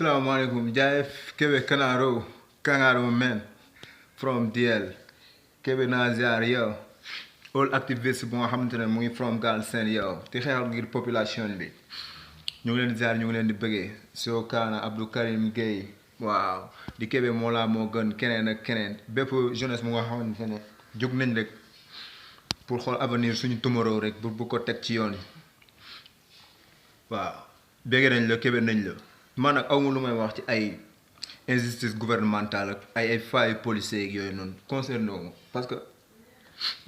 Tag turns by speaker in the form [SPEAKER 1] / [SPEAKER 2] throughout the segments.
[SPEAKER 1] Assalamualaikum, Jaif Kebe Kanaro, Kangaro man from DL. Kebe Nazar yo. All activists bu nga xamantene mu ngi from Galsen yo. Di xeexal ngir population bi. Ñu ngi leen di ziar ñu ngi leen di bëggee. So Kana Abdou Karim Gueye. Waaw. Di Kebe Mola moo gën keneen ak keneen. Bépp jeunesse mu nga xamantene jóg nañ rek pour xool avenir suñu tomorrow rek bu ko teg ci yoon. Waaw. Bëgg nañ la Kebe nañ la. Man nag awma lu may wax ci ay injustice gouvernementale ak ay failles policiers ak yooyu noonu concerné wu parce que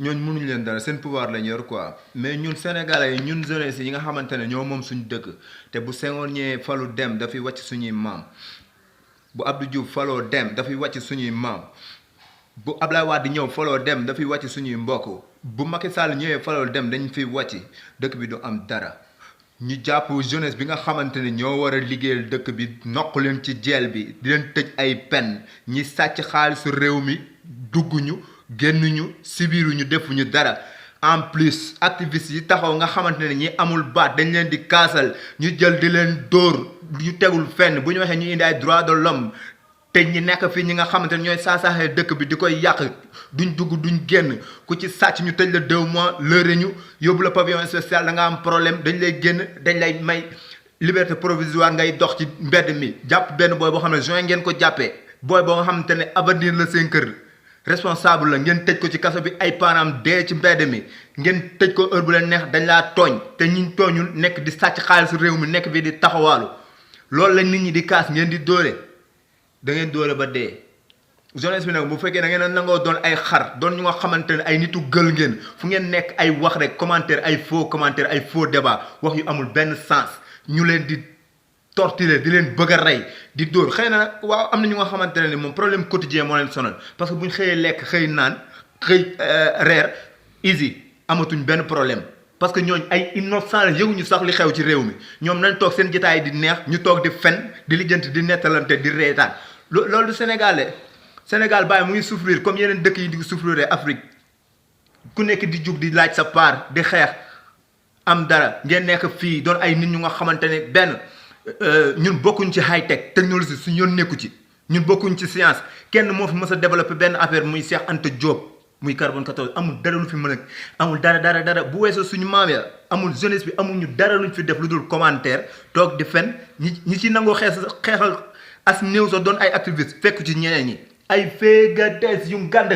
[SPEAKER 1] ñooñ mënuñ leen dara seen pouvoir lañ yor quoi mais ñun sénégalais yi ñun jeunesse yi nga xamante ne ñoo moom suñu dëkk te bu Senghor ñëwee falu dem dafay wàcc suñuy maam bu Abdou Diouf faloo dem dafay wàcc suñuy maam bu Ablaye Wade ñëw faloo dem dafay wàcc suñuy mbokk bu Macky Sall ñëwee faloo dem dañ fiy wàcc dëkk bi du am dara ñu jàpp jeunesse bi nga xamante ne ñoo war a liggéeyal dëkk bi noq leen ci jeel bi di leen tëj ay pen ñi sàcc xaalisu réew mi dugguñu génnuñu sibiruñu defuñu dara en plus activistes yi taxaw nga xamante ne ñi amul baat dañ leen di kaasal ñu jël di leen dóor ñu tegul fenn bu ñu waxee ñu indi ay droits de l'homme te ñi nekk fii ñi nga xamante ne ñooy saasaxee dëkk bi di koy yàq duñ dugg duñ génn ku ci sàcc ñu tëj la 2 mois lëre ñu yóbbu la pavillon spécial da nga am problème dañ lay génn dañ lay may liberté provisoire ngay dox ci mbedd mi jàpp benn booy boo xam ne juin ngeen ko jàppee booy boo nga xamante ne avenir la seen kër responsable la ngeen tëj ko ci kaso bi ay parents dee ci mbedd mi ngeen tëj ko heure bu leen neex dañ laa tooñ te ñi tooñul nekk di sàcc xaalisu réew mi nekk fii di taxawaalu loolu lañ nit ñi di kaas ngeen di dóore da ngeen dóore ba dee jeunesse bi nag bu fekkee da ngeen a nangoo doon ay xar doon ñu nga xamante ne ay nitu gël ngeen fu ngeen nekk ay wax rek commentaire ay faux débat wax yu amul benn sens ñu leen di torturer di leen bëgg a rey di dóor xëy na nag waaw am na ñu nga xamante ne ni moom problème quotidien moo leen sonal parce que bu ñu xëyee lekk xëy naan xëy reer easy amatuñ benn problème parce que ñooñ ay innocent la yëguñu sax li xew ci réew mi ñoom nañ toog seen jotaay di neex ñu toog di fen di lijjanti di nettalante di reetaan loolu du Sénégal bàyyi mu ngi souffrir comme yeneen dëkk yi di souffrir Afrique ku nekk di jug di laaj sa part di xeex am dara ngeen nekk fii doon ay nit ñu nga xamante ne benn ñun bokkuñ ci high tech technologie suñu yoon nekku ci ñun bokkuñ ci science kenn moo fi mës a développé benn affaire muy Cheikh Anta Diop muy carbone 14 amul dara lu fi mën a amul dara bu weesoo suñu maam ya amul jeunesse bi amuñu dara luñ fi def lu dul commentaire toog di fen ñi ci nangoo xeexal as néew sa doon ay activiste fekk ci ñeneen ñi ay fégates yu ngand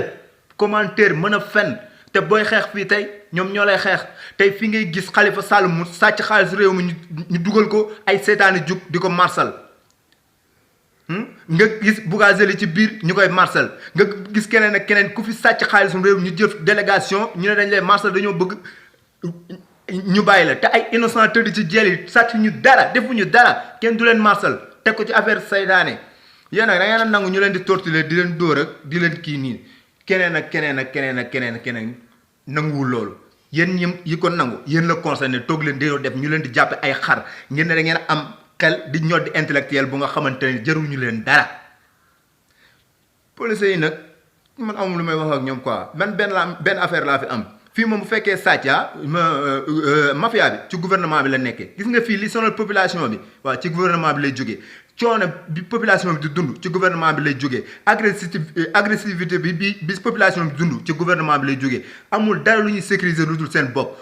[SPEAKER 1] commentaire mën a fen te booy xeex fii tey ñoom ñoo lay xeex tey fi ngay gis Khalifa Sall mu sàcc xaalis réew mi ñu dugal ko ay seetaani jug di ko marsal nga gis Bougazelli ci biir ñu koy marsal nga gis keneen ak keneen ku fi sàcc xaalisum réew ñu jëf délégation ñu ne dañ lay marsal dañoo bëgg ñu bàyyi la te ay innocent tëdd ci jeel yi sàcc ñu dara defuñu dara kenn du leen marsal teg ko ci affaire saydaane yéen nag da ngeen a nangu ñu leen di torturer di leen dóor ak di leen kii nii keneen nanguwul loolu yéen ñi yi ko nangu yéen la concerné toog leen di def ñu leen di jàppe ay xar ngeen ne da ngeen am xel di ñoddi intellectuel bu nga xamante ne jaruñu leen dara policiers yi nag man amul lu may wax ak ñoom quoi man benn affaire laa fi am fii moom bu fekkee sàcca mafia bi ci gouvernement bi la nekkee gis nga fii li sonal population bi waaw ci gouvernement bi lay jógee coono bi population bi di dund ci gouvernement bi lay jógee agressivité bi population bi dund ci gouvernement bi lay jógee amul dara lu ñuy sécuriser lu dul seen bopp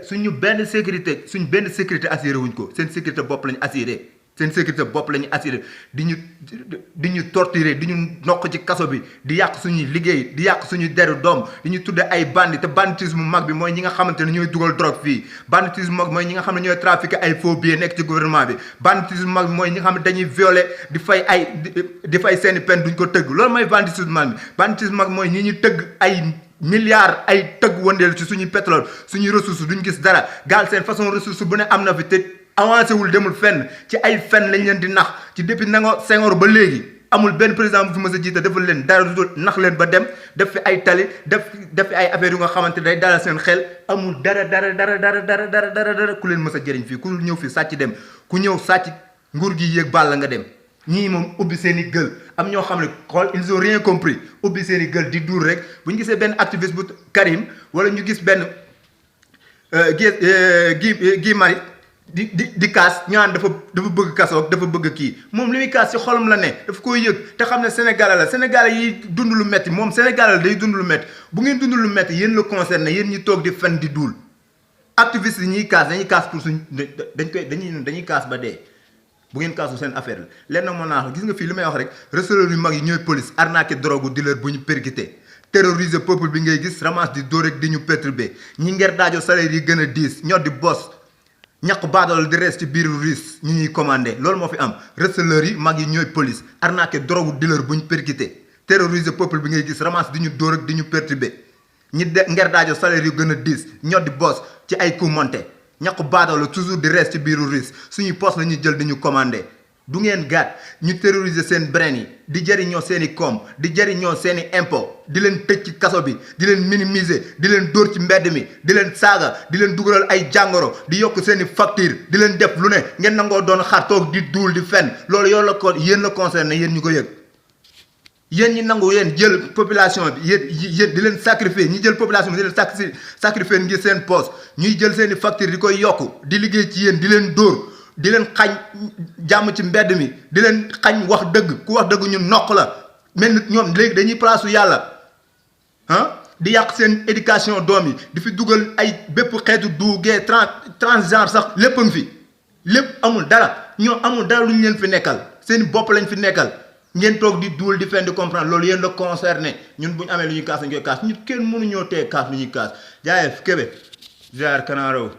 [SPEAKER 1] suñu benn sécurité assuré wuñ ko seen sécurité bopp lañu assuré seen sécurité bopp lañu assuré di ñu torturer di ñu noq ci kaso bi di yàq suñuy liggéey di yàq suñuy deru doom di ñu tudde ay bandi te banditisme mag bi mooy ñi nga xamante ne ñooy dugal drogue fii banditisme mag mooy ñi nga xam ne ñooy trafiquer ay faux billets nekk ci gouvernement bi banditisme mag bi mooy ñi nga xam ne dañuy violer di fay seeni peine duñ ko tëgg loolu mooy banditisme mag bi banditisme mag mooy ñi ñu tëgg ay milliards ay tëgg wëndeel ci suñuy pétrole suñuy ressources duñ gis dara gaal seen façon ressource bu ne am na fi te avancé wul demul fenn ci ay fenn lañ leen di nax ci depuis Senghor ba léegi amul benn président bu fi mës a jiite defal leen dara du dul nax leen ba dem def fi ay tali def fi ay affaires yu nga xamante day dalal seen xel amul dara ku leen mës a jëriñ fii ku ñëw fi sàcc dem ku ñëw sàcc nguur gi yéeg bàll nga dem ñii moom ubbi seen i gël am ñoo xam ne xool ils ont rien compris ubbi seen i gël di duur rek bu ñu gisee benn activiste bu Karim wala ñu gis benn Guy Marius di kaas ñaan dafa bëgg kaso dafa bëgg kii moom li muy kaas ci xolam la ne daf koy yëg te xam ne Sénégalais la Sénégalais yi dund lu metti moom Sénégalais day dund lu metti bu ngeen dund lu metti yéen la concerné yéen ñi toog di fen di duul activiste yi ñuy kaas dañuy kaas pour suñ dañuy kaas ba dee bu ngeen kaasu seen affaire la lenn moo naa gis nga fii li may wax rek receleurs yu mag yi ñooy police arnaqué drogue dealer bu ñu percuté terroriser peuple bi ngay gis ramasse di dóor rek di ñu perturbé ñi nger daajo salaire yi gën a diis ñoo di boss ñaq baadool di rees ci biiru riis ñu ñuy commandé loolu moo fi am receleurs yi mag yi ñooy police arnaqué drogue dealer bu ñu percuté terroriser peuple bi ngay gis ramasse di ñu dóor rek di ñu perturbé nger daajo salaire yu gën a diis ñoo di boss ci ay coup monté ñaq baadool toujours di rees ci biiru riis suñuy poste la ñuy jël di ñu commandé du ngeen gàtt ñu terroriser seen brain yi di jëriñoo seen i koom di jëriñoo seen i impôt di leen tëj ci kaso bi di leen minimiser di leen dóor ci mbedd mi di leen saaga di leen dugalal ay jàngoro di yokk seen i facture di leen def lu ne ngeen nangoo doon xar toog di duul di fen loolu yow la ko yéen la concerné yéen ñu ko yëg yéen ñi nangu yéen jël population bi yéen di leen sacrifier ñi jël population bi di leen sacrifier ngir seen poste ñuy jël seen i facture di koy yokk di liggéey ci yéen di leen dóor di leen xañ jàmm ci mbedd mi di leen xañ wax dëgg ku wax dëgg ñu noq la mel ni ñoom léegi dañuy place yàlla di yàq seen éducation doom yi di fi dugal ay bépp xeetu duugee transgenre sax lépp a ngi fi lépp amul dara ñoo amul dara lu ñu leen fi nekkal seen bopp lañ fi nekkal ngeen toog di duul di fen di comprendre loolu yéen la concerné ñun bu ñu amee lu ñuy kaas dañ koy kaas ñu kenn mënuñoo tee kaas lu ñuy kaas jaayee Kébé jaar Kanaaraw